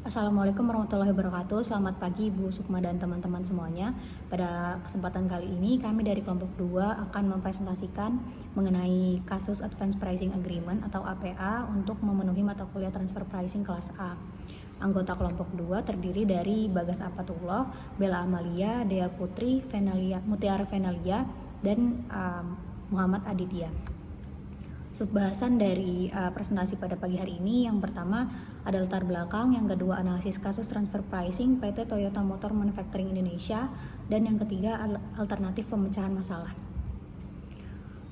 Assalamualaikum warahmatullahi wabarakatuh. Selamat pagi Bu Sukma dan teman-teman semuanya. Pada kesempatan kali ini kami dari kelompok 2 akan mempresentasikan mengenai kasus Advance Pricing Agreement atau APA untuk memenuhi mata kuliah Transfer Pricing kelas A. Anggota kelompok 2 terdiri dari Bagas Apatullah, Bella Amalia, Dea Putri, Mutiara Venalia, dan Muhammad Aditya. Subbahasan dari presentasi pada pagi hari ini, yang pertama ada latar belakang, yang kedua analisis kasus transfer pricing PT Toyota Motor Manufacturing Indonesia, dan yang ketiga alternatif pemecahan masalah.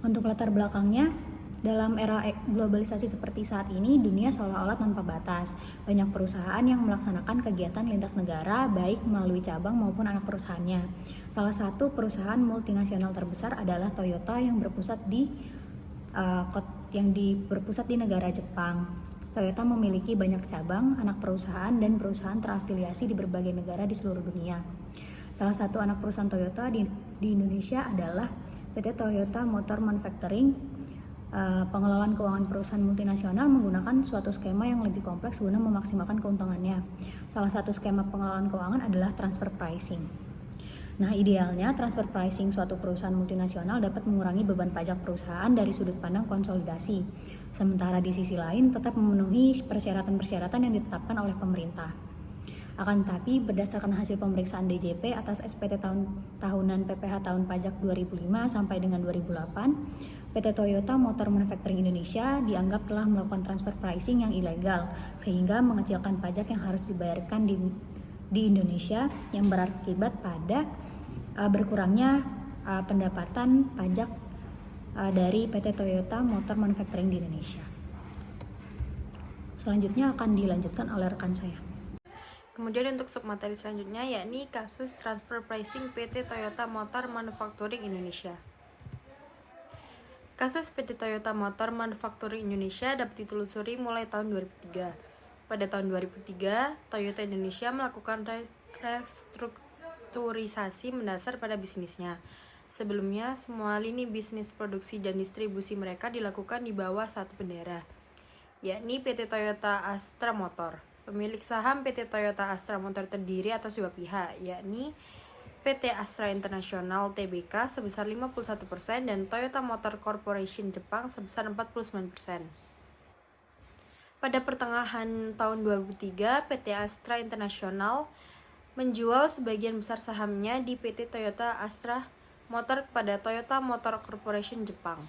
Untuk latar belakangnya, dalam era globalisasi seperti saat ini, dunia seolah-olah tanpa batas. Banyak perusahaan yang melaksanakan kegiatan lintas negara, baik melalui cabang maupun anak perusahaannya. Salah satu perusahaan multinasional terbesar adalah Toyota yang berpusat di negara Jepang. Toyota memiliki banyak cabang, anak perusahaan, dan perusahaan terafiliasi di berbagai negara di seluruh dunia. Salah satu anak perusahaan Toyota di Indonesia adalah PT Toyota Motor Manufacturing. Pengelolaan keuangan perusahaan multinasional menggunakan suatu skema yang lebih kompleks guna memaksimalkan keuntungannya. Salah satu skema pengelolaan keuangan adalah transfer pricing. Nah, idealnya transfer pricing suatu perusahaan multinasional dapat mengurangi beban pajak perusahaan dari sudut pandang konsolidasi. Sementara di sisi lain tetap memenuhi persyaratan-persyaratan yang ditetapkan oleh pemerintah. Akan tetapi, berdasarkan hasil pemeriksaan DJP atas SPT tahunan PPh tahun pajak 2005 sampai dengan 2008, PT Toyota Motor Manufacturing Indonesia dianggap telah melakukan transfer pricing yang ilegal, sehingga mengecilkan pajak yang harus dibayarkan di Indonesia, yang berakibat pada berkurangnya pendapatan pajak dari PT Toyota Motor Manufacturing di Indonesia. Selanjutnya akan dilanjutkan oleh rekan saya. Kemudian untuk submateri selanjutnya yakni kasus transfer pricing PT Toyota Motor Manufacturing Indonesia. Kasus PT Toyota Motor Manufacturing Indonesia dapat ditelusuri mulai tahun 2003. Pada tahun 2003, Toyota Indonesia melakukan restrukturisasi mendasar pada bisnisnya. Sebelumnya, semua lini bisnis produksi dan distribusi mereka dilakukan di bawah satu bendera, yakni PT Toyota Astra Motor. Pemilik saham PT Toyota Astra Motor terdiri atas dua pihak, yakni PT Astra International Tbk sebesar 51% dan Toyota Motor Corporation Jepang sebesar 49%. Pada pertengahan tahun 2003, PT Astra International menjual sebagian besar sahamnya di PT Toyota Astra Motor kepada Toyota Motor Corporation Jepang.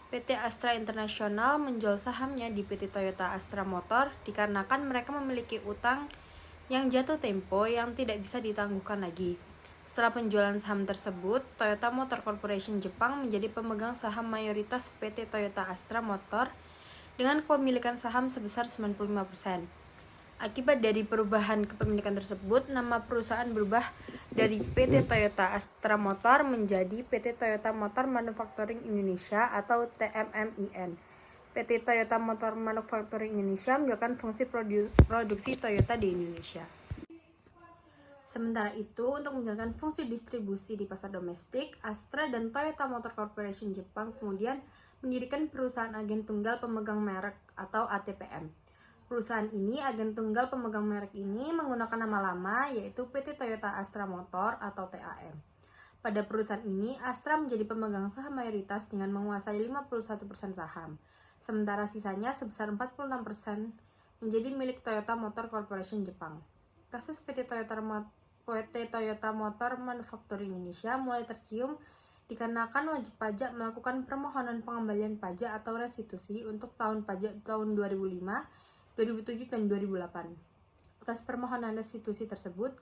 PT Astra International menjual sahamnya di PT Toyota Astra Motor dikarenakan mereka memiliki utang yang jatuh tempo yang tidak bisa ditangguhkan lagi. Setelah penjualan saham tersebut, Toyota Motor Corporation Jepang menjadi pemegang saham mayoritas PT Toyota Astra Motor dengan kepemilikan saham sebesar 95%. Akibat dari perubahan kepemilikan tersebut, nama perusahaan berubah dari PT Toyota Astra Motor menjadi PT Toyota Motor Manufacturing Indonesia atau TMMIN. PT Toyota Motor Manufacturing Indonesia menjalankan fungsi produksi Toyota di Indonesia. Sementara itu, untuk menjalankan fungsi distribusi di pasar domestik, Astra dan Toyota Motor Corporation Jepang kemudian mendirikan perusahaan agen tunggal pemegang merek atau ATPM. Perusahaan ini, agen tunggal pemegang merek ini, menggunakan nama lama yaitu PT Toyota Astra Motor atau TAM. Pada perusahaan ini, Astra menjadi pemegang saham mayoritas dengan menguasai 51% saham, sementara sisanya sebesar 46% menjadi milik Toyota Motor Corporation Jepang. Kasus PT Toyota Motor Manufacturing Indonesia mulai tercium dikarenakan wajib pajak melakukan permohonan pengembalian pajak atau restitusi untuk tahun pajak tahun 2005, 2007, dan 2008. Atas permohonan restitusi tersebut,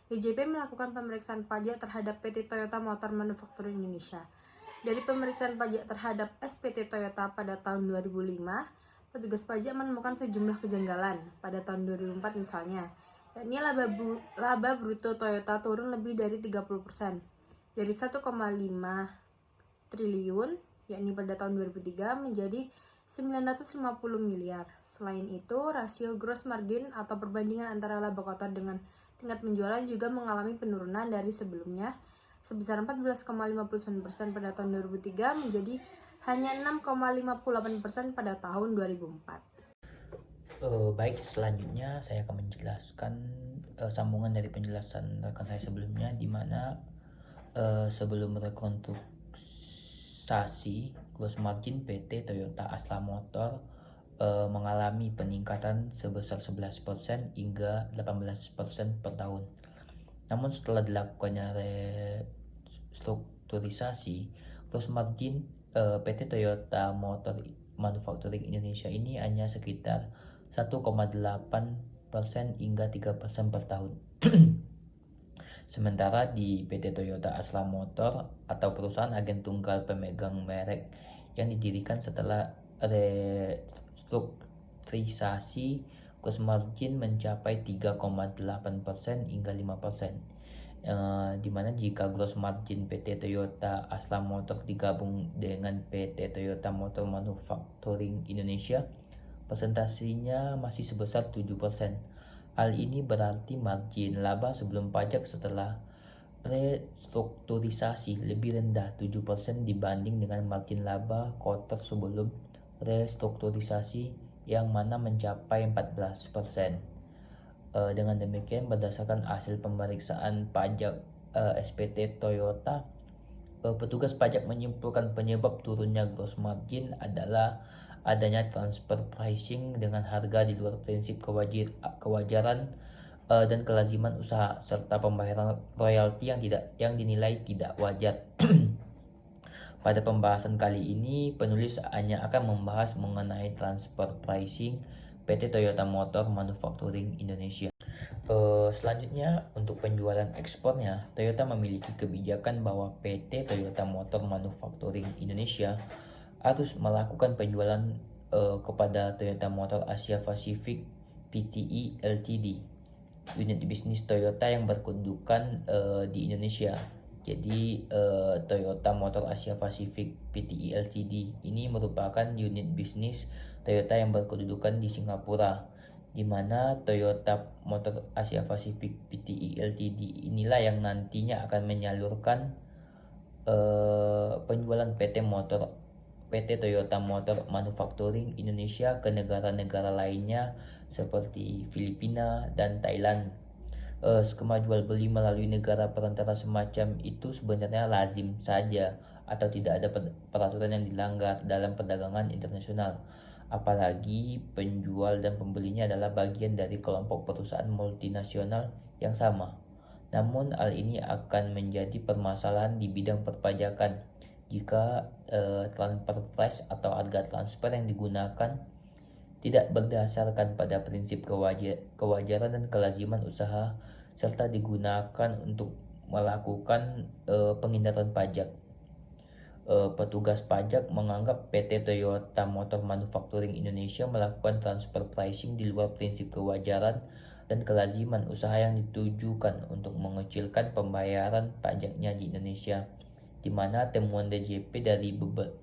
DJP melakukan pemeriksaan pajak terhadap PT Toyota Motor Manufacturing Indonesia. Dari pemeriksaan pajak terhadap SPT Toyota pada tahun 2005, petugas pajak menemukan sejumlah kejanggalan pada tahun 2004 misalnya, yakni laba bruto Toyota turun lebih dari 30%, dari 1,5 triliun, yakni pada tahun 2003, menjadi 950 miliar. Selain itu, rasio gross margin atau perbandingan antara laba kotor dengan tingkat penjualan juga mengalami penurunan dari sebelumnya sebesar 14,59% pada tahun 2003 menjadi hanya 6,58% pada tahun 2004. Baik, selanjutnya saya akan menjelaskan sambungan dari penjelasan rekan saya sebelumnya, di mana sebelum rekonstruksi gross margin PT Toyota Astra Motor mengalami peningkatan sebesar 11% hingga 18% per tahun. Namun setelah dilakukannya restrukturisasi, gross margin PT Toyota Motor Manufacturing Indonesia ini hanya sekitar 1,8% hingga 3% per tahun. Sementara di PT Toyota Astra Motor atau perusahaan agen tunggal pemegang merek yang didirikan setelah restrukturisasi, gross margin mencapai 3,8% hingga 5%. Di mana jika gross margin PT Toyota Astra Motor digabung dengan PT Toyota Motor Manufacturing Indonesia, presentasinya masih sebesar 7%. Hal ini berarti margin laba sebelum pajak setelah restrukturisasi lebih rendah 7% dibanding dengan margin laba kuartal sebelum restrukturisasi yang mana mencapai 14%. Dengan demikian, berdasarkan hasil pemeriksaan pajak SPT Toyota, petugas pajak menyimpulkan penyebab turunnya gross margin adalah adanya transfer pricing dengan harga di luar prinsip kewajaran dan kelaziman usaha, serta pembayaran royalti yang dinilai tidak wajar. Pada pembahasan kali ini, penulis hanya akan membahas mengenai transfer pricing PT Toyota Motor Manufacturing Indonesia. Selanjutnya, untuk penjualan ekspornya, Toyota memiliki kebijakan bahwa PT Toyota Motor Manufacturing Indonesia harus melakukan penjualan kepada Toyota Motor Asia Pacific Pte Ltd, unit bisnis Toyota yang berkedudukan di Indonesia. Jadi Toyota Motor Asia Pacific Pte Ltd ini merupakan unit bisnis Toyota yang berkedudukan di Singapura, di mana Toyota Motor Asia Pacific Pte Ltd inilah yang nantinya akan menyalurkan penjualan PT Toyota Motor Manufacturing Indonesia ke negara-negara lainnya seperti Filipina dan Thailand. Skema jual beli melalui negara perantara semacam itu sebenarnya lazim saja atau tidak ada peraturan yang dilanggar dalam perdagangan internasional, apalagi penjual dan pembelinya adalah bagian dari kelompok perusahaan multinasional yang sama. Namun hal ini akan menjadi permasalahan di bidang perpajakan jika transfer price atau harga transfer yang digunakan tidak berdasarkan pada prinsip kewajaran dan kelaziman usaha, serta digunakan untuk melakukan penghindaran pajak. Petugas pajak menganggap PT Toyota Motor Manufacturing Indonesia melakukan transfer pricing di luar prinsip kewajaran dan kelaziman usaha yang ditujukan untuk mengecilkan pembayaran pajaknya di Indonesia, di mana temuan DJP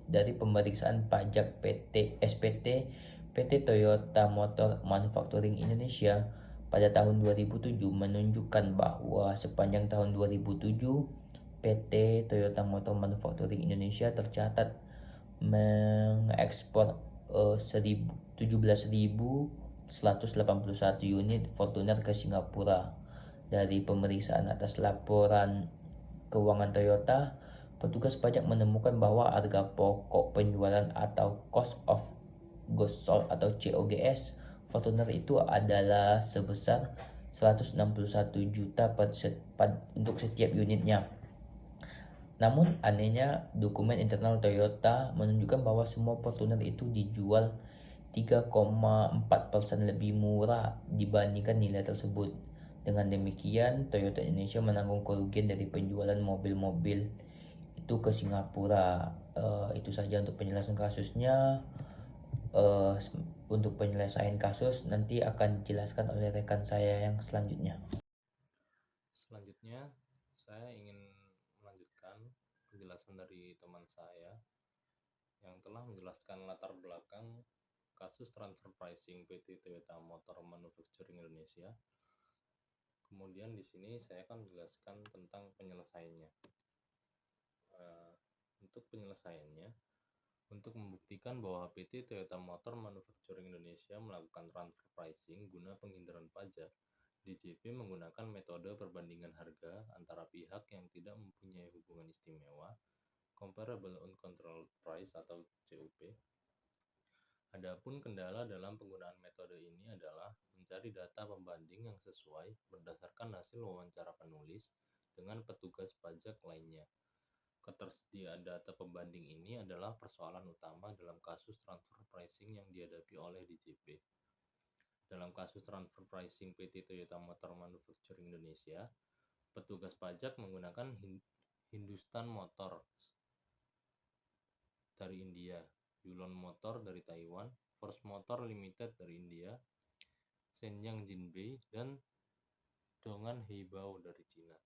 dari pemeriksaan pajak SPT PT Toyota Motor Manufacturing Indonesia pada tahun 2007 menunjukkan bahwa sepanjang tahun 2007 PT Toyota Motor Manufacturing Indonesia tercatat mengekspor 17.181 unit Fortuner ke Singapura. Dari pemeriksaan atas laporan keuangan Toyota, petugas pajak menemukan bahwa harga pokok penjualan atau cost of goods sold atau COGS Fortuner itu adalah sebesar 161 juta untuk setiap unitnya. Namun anehnya, dokumen internal Toyota menunjukkan bahwa semua Fortuner itu dijual 3,4% lebih murah dibandingkan nilai tersebut. Dengan demikian, Toyota Indonesia menanggung kerugian dari penjualan mobil-mobil itu ke Singapura. Itu saja untuk penjelasan kasusnya. Untuk penyelesaian kasus nanti akan dijelaskan oleh rekan saya yang selanjutnya. Selanjutnya, saya ingin melanjutkan penjelasan dari teman saya yang telah menjelaskan latar belakang kasus transfer pricing PT Toyota Motor Manufacturing Indonesia. Kemudian di sini saya akan menjelaskan tentang penyelesaiannya. Untuk penyelesaiannya, Untuk membuktikan bahwa PT Toyota Motor Manufacturing Indonesia melakukan transfer pricing guna penghindaran pajak, DJP menggunakan metode perbandingan harga antara pihak yang tidak mempunyai hubungan istimewa, Comparable Uncontrolled Price atau CUP. Adapun kendala dalam penggunaan metode ini adalah mencari data pembanding yang sesuai berdasarkan hasil wawancara penulis dengan petugas pajak lainnya. Ketersediaan data pembanding ini adalah persoalan utama dalam kasus transfer pricing yang dihadapi oleh DJP. Dalam kasus transfer pricing PT Toyota Motor Manufacturing Indonesia, petugas pajak menggunakan Hindustan Motor dari India, Yulon Motor dari Taiwan, Force Motor Limited dari India, Shenyang Jinbei, dan Dong'an Heibao dari Cina.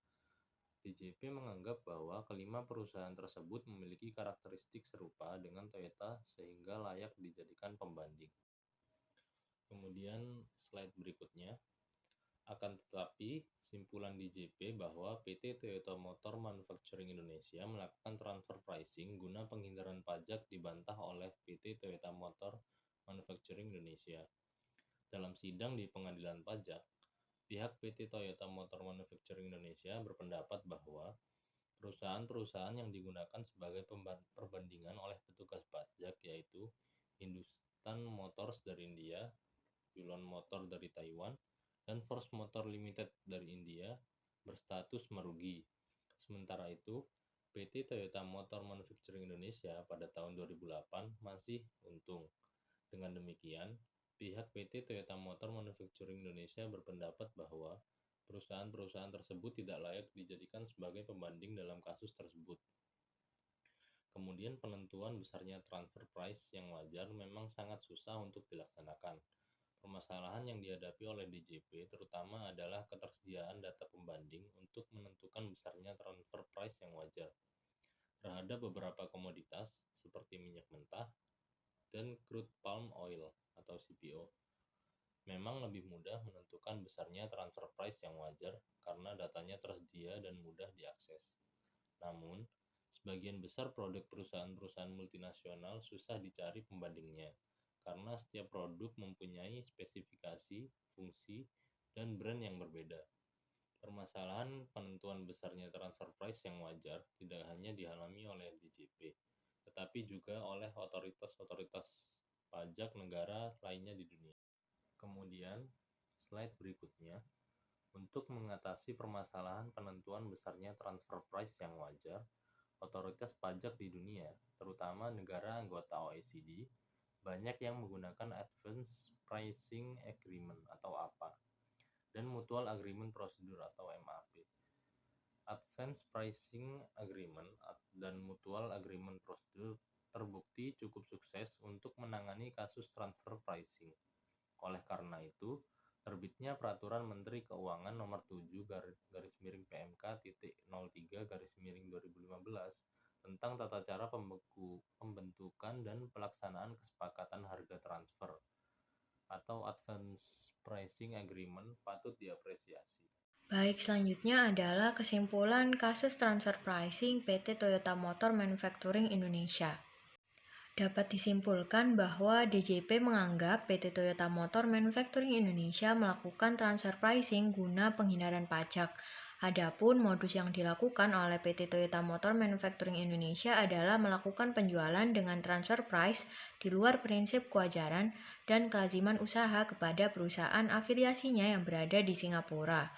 DJP menganggap bahwa kelima perusahaan tersebut memiliki karakteristik serupa dengan Toyota sehingga layak dijadikan pembanding. Kemudian slide berikutnya. Akan tetapi, simpulan DJP bahwa PT Toyota Motor Manufacturing Indonesia melakukan transfer pricing guna penghindaran pajak dibantah oleh PT Toyota Motor Manufacturing Indonesia. Dalam sidang di Pengadilan Pajak, pihak PT Toyota Motor Manufacturing Indonesia berpendapat bahwa perusahaan-perusahaan yang digunakan sebagai perbandingan oleh petugas pajak yaitu Hindustan Motors dari India, Yulon Motor dari Taiwan, dan Force Motor Limited dari India berstatus merugi. Sementara itu, PT Toyota Motor Manufacturing Indonesia pada tahun 2008 masih untung. Dengan demikian, pihak PT Toyota Motor Manufacturing Indonesia berpendapat bahwa perusahaan-perusahaan tersebut tidak layak dijadikan sebagai pembanding dalam kasus tersebut. Kemudian penentuan besarnya transfer price yang wajar memang sangat susah untuk dilaksanakan. Permasalahan yang dihadapi oleh DJP terutama adalah ketersediaan data pembanding untuk menentukan besarnya transfer price yang wajar terhadap beberapa komoditas seperti minyak mentah dan crude palm oil atau CPO. Memang lebih mudah menentukan besarnya transfer price yang wajar karena datanya tersedia dan mudah diakses. Namun, sebagian besar produk perusahaan-perusahaan multinasional susah dicari pembandingnya karena setiap produk mempunyai spesifikasi, fungsi, dan brand yang berbeda. Permasalahan penentuan besarnya transfer price yang wajar tidak hanya dialami oleh DJP, tetapi juga oleh otoritas-otoritas pajak negara lainnya di dunia. Kemudian, slide berikutnya. Untuk mengatasi permasalahan penentuan besarnya transfer price yang wajar, otoritas pajak di dunia, terutama negara anggota OECD, banyak yang menggunakan Advanced Pricing Agreement atau APA dan Mutual Agreement Procedure atau MAP. Advanced Pricing Agreement dan Mutual Agreement Procedure terbukti cukup sukses untuk menangani kasus transfer pricing. Oleh karena itu, terbitnya Peraturan Menteri Keuangan Nomor 7/03/03/2015 tentang tata cara pembentukan dan pelaksanaan kesepakatan harga transfer atau Advanced Pricing Agreement patut diapresiasi. Baik, selanjutnya adalah kesimpulan kasus transfer pricing PT Toyota Motor Manufacturing Indonesia. Dapat disimpulkan bahwa DJP menganggap PT Toyota Motor Manufacturing Indonesia melakukan transfer pricing guna penghindaran pajak. Adapun modus yang dilakukan oleh PT Toyota Motor Manufacturing Indonesia adalah melakukan penjualan dengan transfer price di luar prinsip kewajaran dan kelaziman usaha kepada perusahaan afiliasinya yang berada di Singapura.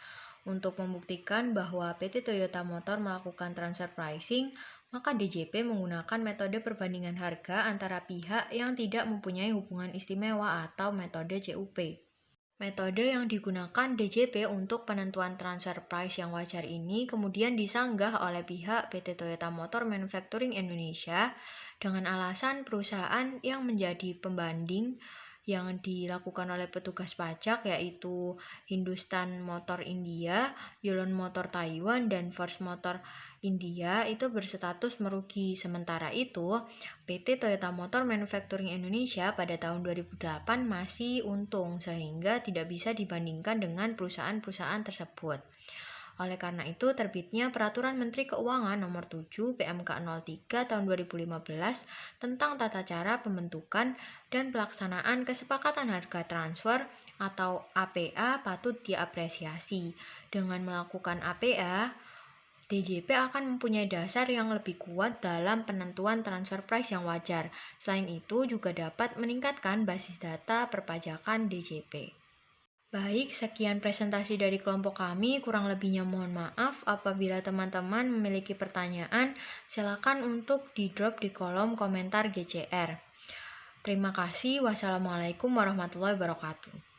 Untuk membuktikan bahwa PT Toyota Motor melakukan transfer pricing, maka DJP menggunakan metode perbandingan harga antara pihak yang tidak mempunyai hubungan istimewa atau metode CUP. Metode yang digunakan DJP untuk penentuan transfer price yang wajar ini kemudian disanggah oleh pihak PT Toyota Motor Manufacturing Indonesia dengan alasan perusahaan yang menjadi pembanding yang dilakukan oleh petugas pajak yaitu Hindustan Motor India, Yulon Motor Taiwan, dan Force Motor India itu berstatus merugi. Sementara itu, PT Toyota Motor Manufacturing Indonesia pada tahun 2008 masih untung sehingga tidak bisa dibandingkan dengan perusahaan-perusahaan tersebut. Oleh karena itu, terbitnya Peraturan Menteri Keuangan Nomor 7 PMK 03 tahun 2015 tentang tata cara pembentukan dan pelaksanaan kesepakatan harga transfer atau APA patut diapresiasi. Dengan melakukan APA, DJP akan mempunyai dasar yang lebih kuat dalam penentuan transfer price yang wajar. Selain itu, juga dapat meningkatkan basis data perpajakan DJP. Baik, sekian presentasi dari kelompok kami. Kurang lebihnya mohon maaf. Apabila teman-teman memiliki pertanyaan, silakan untuk di-drop di kolom komentar GCR. Terima kasih. Wassalamualaikum warahmatullahi wabarakatuh.